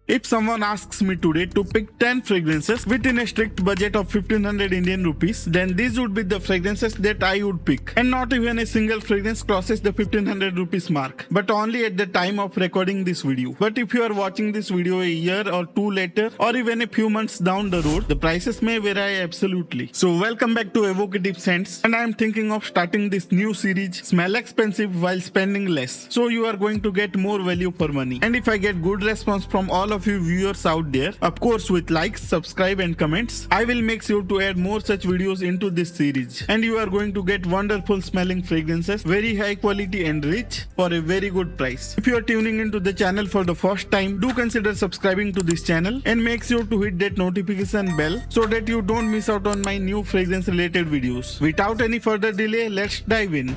If someone asks me today to pick 10 fragrances within a strict budget of 1500 Indian rupees, then these would be the fragrances that I would pick. And not even a single fragrance crosses the 1500 rupees mark, but only at the time of recording this video. But if you are watching this video a year or two later, or even a few months down the road, the prices may vary absolutely. So welcome back to Evocative Scents, and I am thinking of starting this new series, Smell Expensive While Spending Less. So you are going to get more value for money. And if I get good response from all of you viewers out there, of course with likes, subscribe and comments, I will make sure to add more such videos into this series. And you are going to get wonderful smelling fragrances, very high quality and rich, for a very good price. If you are tuning into the channel for the first time, do consider subscribing to this channel and make sure to hit that notification bell so that you don't miss out on my new fragrance related videos. Without any further delay, let's dive in.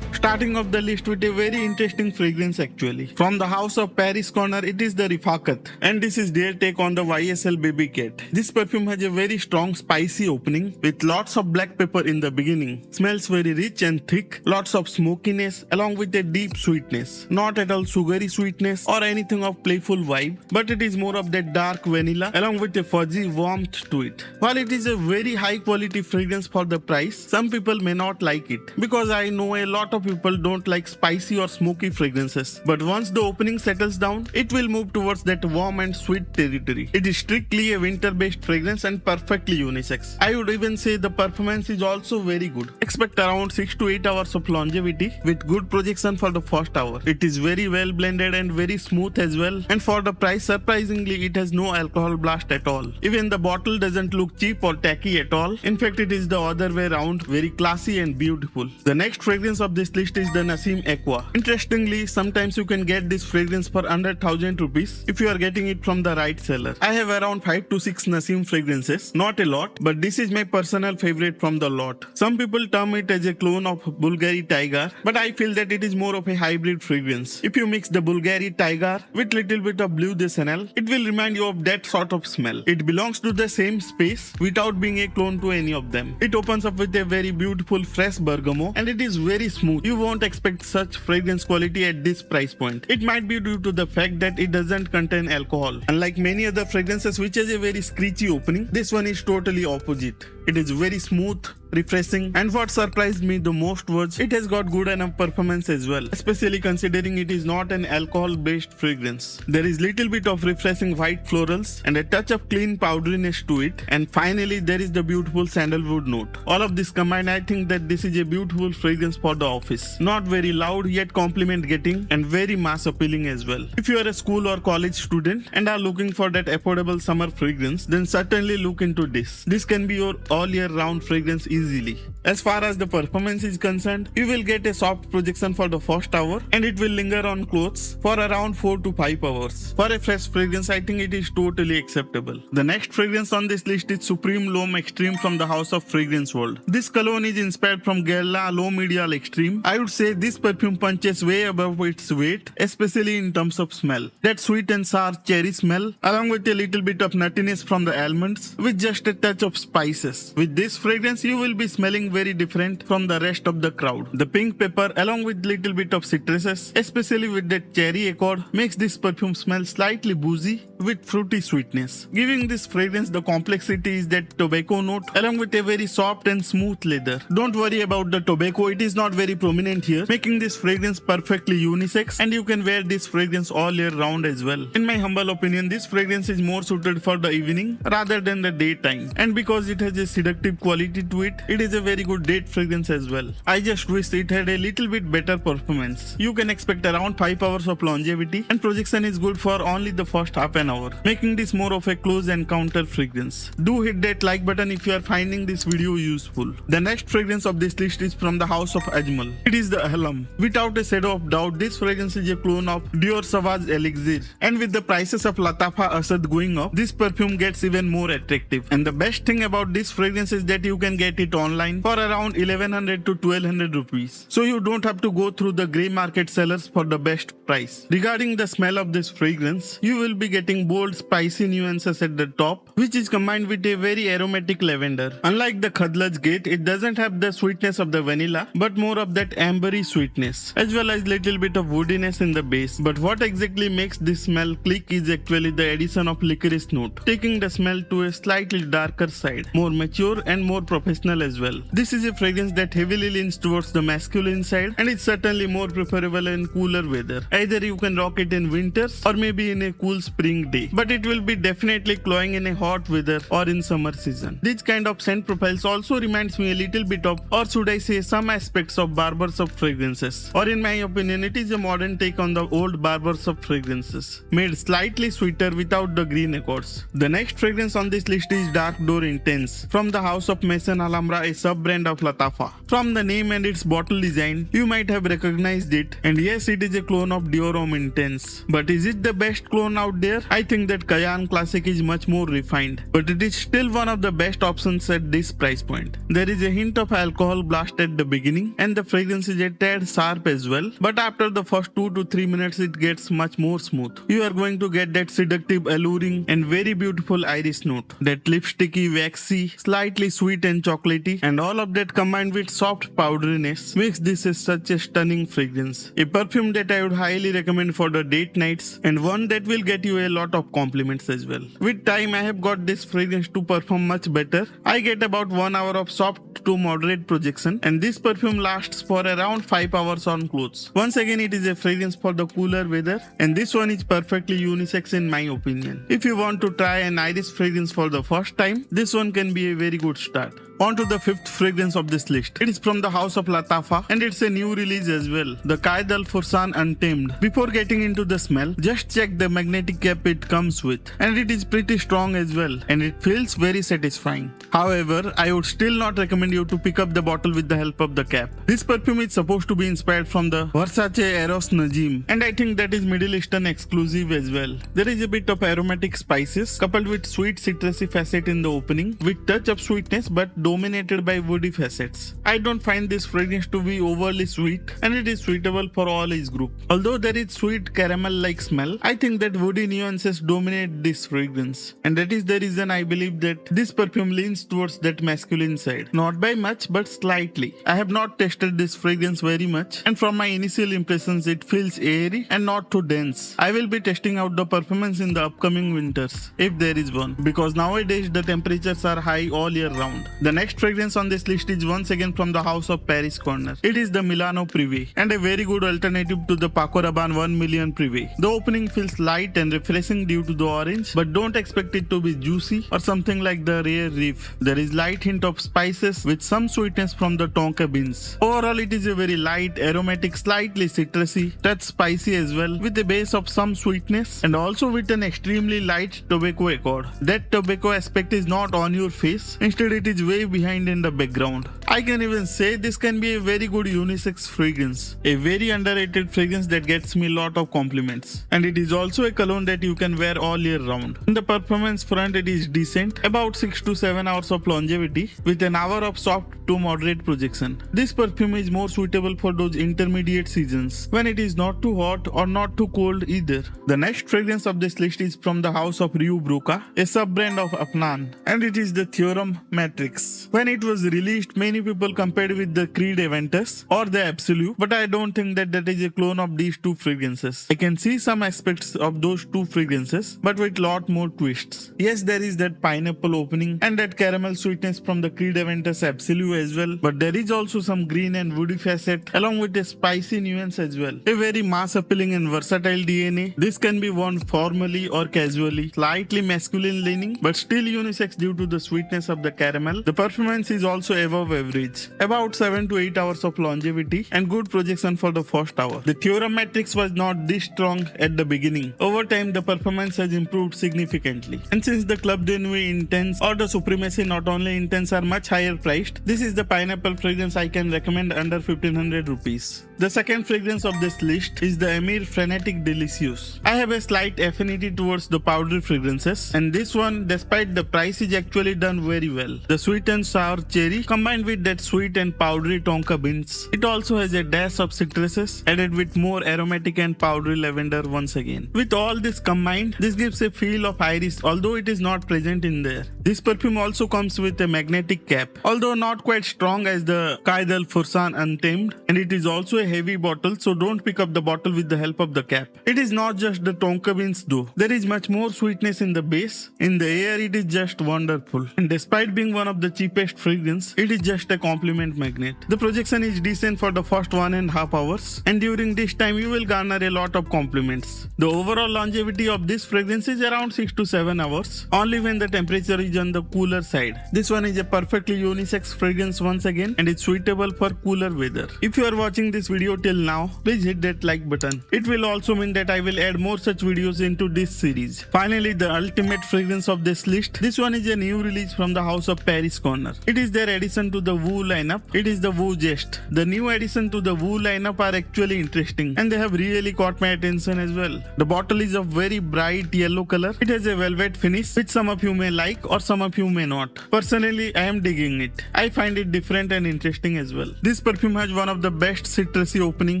Starting off the list with a very interesting fragrance actually. From the house of Paris corner, it is the Rifaqat, and this is their take on the YSL Baby Cat. This perfume has a very strong spicy opening with lots of black pepper in the beginning. Smells very rich and thick, lots of smokiness along with a deep sweetness. Not at all sugary sweetness or anything of playful vibe, but it is more of that dark vanilla along with a fuzzy warmth to it. While it is a very high quality fragrance for the price, some people may not like it, because I know a lot of people don't like spicy or smoky fragrances, but once the opening settles down, it will move towards that warm and sweet territory. It is strictly a winter based fragrance and perfectly unisex. I would even say the performance is also very good. Expect around 6 to 8 hours of longevity with good projection for the first hour. It is very well blended and very smooth as well, and for the price, surprisingly it has no alcohol blast at all. Even the bottle doesn't look cheap or tacky at all. In fact, it is the other way around, very classy and beautiful. The next fragrance of this list is the Naseem Aqua. Interestingly, sometimes you can get this fragrance for under 1000 rupees if you are getting it from the right seller. I have around 5 to 6 Naseem fragrances, not a lot, but this is my personal favorite from the lot. Some people term it as a clone of Bulgari Tiger, but I feel that it is more of a hybrid fragrance. If you mix the Bulgari Tiger with little bit of Bleu de Chanel, it will remind you of that sort of smell. It belongs to the same space without being a clone to any of them. It opens up with a very beautiful fresh bergamot, and it is very smooth. You won't expect such fragrance quality at this price point. It might be due to the fact that it doesn't contain alcohol. Unlike many other fragrances which has a very screechy opening, this one is totally opposite. It is very smooth, refreshing, and what surprised me the most was it has got good enough performance as well, especially considering it is not an alcohol based fragrance. There is little bit of refreshing white florals and a touch of clean powderiness to it, and finally there is the beautiful sandalwood note. All of this combined, I think that this is a beautiful fragrance for the office. Not very loud yet compliment getting, and very mass appealing as well. If you are a school or college student and are looking for that affordable summer fragrance, then certainly look into this. This can be your all year round fragrance easily. As far as the performance is concerned, you will get a soft projection for the first hour, and it will linger on clothes for around 4 to 5 hours. For a fresh fragrance, I think it is totally acceptable. The next fragrance on this list is Supreme L'Homme Extreme from the house of Fragrance World. This cologne is inspired from Guerlain L'Homme Medial Extreme. I would say this perfume punches way above its weight, especially in terms of smell. That sweet and sour cherry smell, along with a little bit of nuttiness from the almonds, with just a touch of spices. With this fragrance, you will be smelling very different from the rest of the crowd. The pink pepper, along with little bit of citruses, especially with that cherry accord, makes this perfume smell slightly boozy with fruity sweetness. Giving this fragrance the complexity is that tobacco note, along with a very soft and smooth leather. Don't worry about the tobacco, it is not very prominent here, making this fragrance perfectly unisex, and you can wear this fragrance all year round as well. In my humble opinion, this fragrance is more suited for the evening rather than the daytime, and because it has a seductive quality to it, it is a very good date fragrance as well. I just wish it had a little bit better performance. You can expect around 5 hours of longevity, and projection is good for only the first half an hour, making this more of a close encounter fragrance. Do hit that like button if you are finding this video useful. The next fragrance of this list is from the house of Ajmal. It is the Ahlam. Without a shadow of doubt, this fragrance is a clone of Dior Sauvage Elixir, and with the prices of Lattafa Asad going up, this perfume gets even more attractive. And the best thing about this fragrance is that you can get it online for around 1100 to 1200 rupees. So you don't have to go through the grey market sellers for the best price. Regarding the smell of this fragrance, you will be getting bold spicy nuances at the top, which is combined with a very aromatic lavender. Unlike the Khadlaj Gate, it doesn't have the sweetness of the vanilla, but more of that ambery sweetness, as well as little bit of woodiness in the base. But what exactly makes this smell click is actually the addition of licorice note, taking the smell to a slightly darker side, more mature and more professional as well. This is a fragrance that heavily leans towards the masculine side, and it's certainly more preferable in cooler weather. Either you can rock it in winters or maybe in a cool spring day, but it will be definitely cloying in a hot weather or in summer season. This kind of scent profiles also reminds me a little bit of, or should I say some aspects of Barbers of fragrances, or in my opinion it is a modern take on the old Barbers of fragrances, made slightly sweeter without the green accords. The next fragrance on this list is Dark Door Intense from the house of Maison Alhambra, a sub-brand of Lattafa. From the name and its bottle design, you might have recognized it, and yes, it is a clone of Theoreme Intense. But is it the best clone out there? I think that Cayenne Classic is much more refined, but it is still one of the best options at this price point. There is a hint of alcohol blast at the beginning, and the fragrance is a tad sharp as well, but after the first 2 to 3 minutes it gets much more smooth. You are going to get that seductive, alluring and very beautiful iris note, that lipsticky, waxy, slightly sweet and chocolatey, and all of that combined with soft powderiness makes this such a stunning fragrance. A perfume that I would highly recommend for the date nights, and one that will get you a lot of compliments as well. With time, I have got this fragrance to perform much better. I get about 1 hour of soft to moderate projection, and this perfume lasts for around 5 hours on clothes. Once again, it is a fragrance for the cooler weather, and this one is perfectly unisex in my opinion. If you want to try an iris fragrance for the first time, this one can be a very good start. On to the fifth fragrance of this list. It is from the house of Lattafa, and it's a new release as well, the Qaed Fursan Untamed. Before getting into the smell, just check the magnetic cap it comes with, and it is pretty strong as well, and it feels very satisfying. However, I would still not recommend you to pick up the bottle with the help of the cap. This perfume is supposed to be inspired from the Versace Eros Najim, and I think that is Middle Eastern exclusive as well. There is a bit of aromatic spices coupled with sweet citrusy facet in the opening, with touch of sweetness but dominated by woody facets. I don't find this fragrance to be overly sweet, and it is suitable for all age group. Although there is sweet caramel-like smell, I think that woody nuances dominate this fragrance, and that is the reason I believe that this perfume leans towards that masculine side. Not by much, but slightly. I have not tested this fragrance very much, and from my initial impressions it feels airy and not too dense. I will be testing out the performance in the upcoming winters, if there is one, because nowadays the temperatures are high all year round. The next fragrance on this list is once again from the house of Paris Corner. It is the Milano Prive, and a very good alternative to the Paco Rabanne 1 million Prive. The opening feels light and refreshing due to the orange, but don't expect it to be juicy or something like the rare Reef. There is light hint of spices with some sweetness from the tonka beans. Overall, it is a very light, aromatic, slightly citrusy, touch spicy as well, with a base of some sweetness and also with an extremely light tobacco accord. That tobacco aspect is not on your face, instead it is way behind in the background. I can even say this can be a very good unisex fragrance, a very underrated fragrance that gets me a lot of compliments, and it is also a cologne that you can wear all year round. In the performance front, it is decent, about 6 to 7 hours of longevity with an hour of soft to moderate projection. This perfume is more suitable for those intermediate seasons when it is not too hot or not too cold either. The next fragrance of this list is from the house of Broca, a sub-brand of Afnan, and it is the Theoreme Matrix. When it was released, many people compared with the Creed Aventus or the Absolute, but I don't think that is a clone of these two fragrances. I can see some aspects of those two fragrances, but with lot more twists. Yes, there is that pineapple opening and that caramel sweetness from the Creed Aventus Absolute as well, but there is also some green and woody facet along with a spicy nuance as well. A very mass appealing and versatile DNA. This can be worn formally or casually, slightly masculine leaning, but still unisex due to the sweetness of the caramel. The performance is also above average, about 7 to 8 hours of longevity and good projection for the first hour. The Theoreme Matrix was not this strong at the beginning. Over time, the performance has improved significantly. And since the Club de Nuit Intense or the Supremacy Not Only Intense are much higher priced, this is the pineapple fragrance I can recommend under 1500 rupees. The second fragrance of this list is the Emir Frenetic Delicieuse. I have a slight affinity towards the powdery fragrances, and this one, despite the price, is actually done very well. The sweet and sour cherry combined with that sweet and powdery tonka beans. It also has a dash of citruses added with more aromatic and powdery lavender once again. With all this combined, this gives a feel of iris, although it is not present in there. This perfume also comes with a magnetic cap, although not quite strong as the Qaed Fursan Untamed, and it is also a heavy bottle, so don't pick up the bottle with the help of the cap. It is not just the tonka beans though. There is much more sweetness in the base. In the air, it is just wonderful. And despite being one of the cheapest fragrance, it is just a compliment magnet. The projection is decent for the first 1.5 hours, and during this time you will garner a lot of compliments. The overall longevity of this fragrance is around 6 to 7 hours, only when the temperature is on the cooler side. This one is a perfectly unisex fragrance once again, and it's suitable for cooler weather. If you are watching this video till now, please hit that like button. It will also mean that I will add more such videos into this series. Finally, the ultimate fragrance of this list. This one is a new release from the house of Paris Corner. It is their addition to the Voux lineup. It is the Voux Gest. The new addition to the Voux lineup are actually interesting, and they have really caught my attention as well. The bottle is of very bright yellow color. It has a velvet finish, which some of you may like or some of you may not. Personally, I am digging it. I find it different and interesting as well. This perfume has one of the best citrusy opening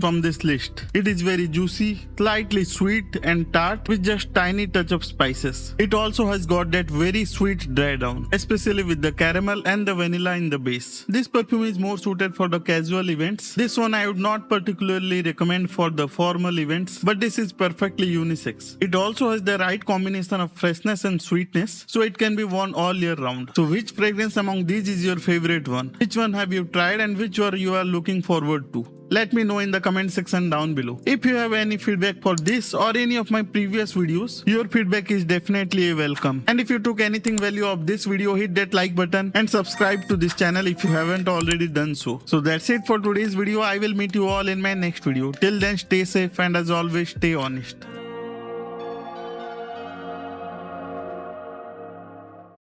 from this list. It is very juicy, slightly sweet and tart with just tiny touch of spices. It also has got that very sweet dry down, especially with the caramel and the vanilla in the base. This perfume is more suited for the casual events. This one I would not particularly recommend for the formal events, but this is perfectly unisex. It also has the right combination of freshness and sweetness, so it can be worn all year round. So which fragrance among these is your favorite one? Which one have you tried and which one you are looking forward to? Let me know in the comment section down below. If you have any feedback for this or any of my previous videos, your feedback is definitely welcome. And if you took anything value of this video, hit that like button and subscribe to this channel if you haven't already done so. So that's it for today's video. I will meet you all in my next video. Till then, stay safe and as always, stay honest.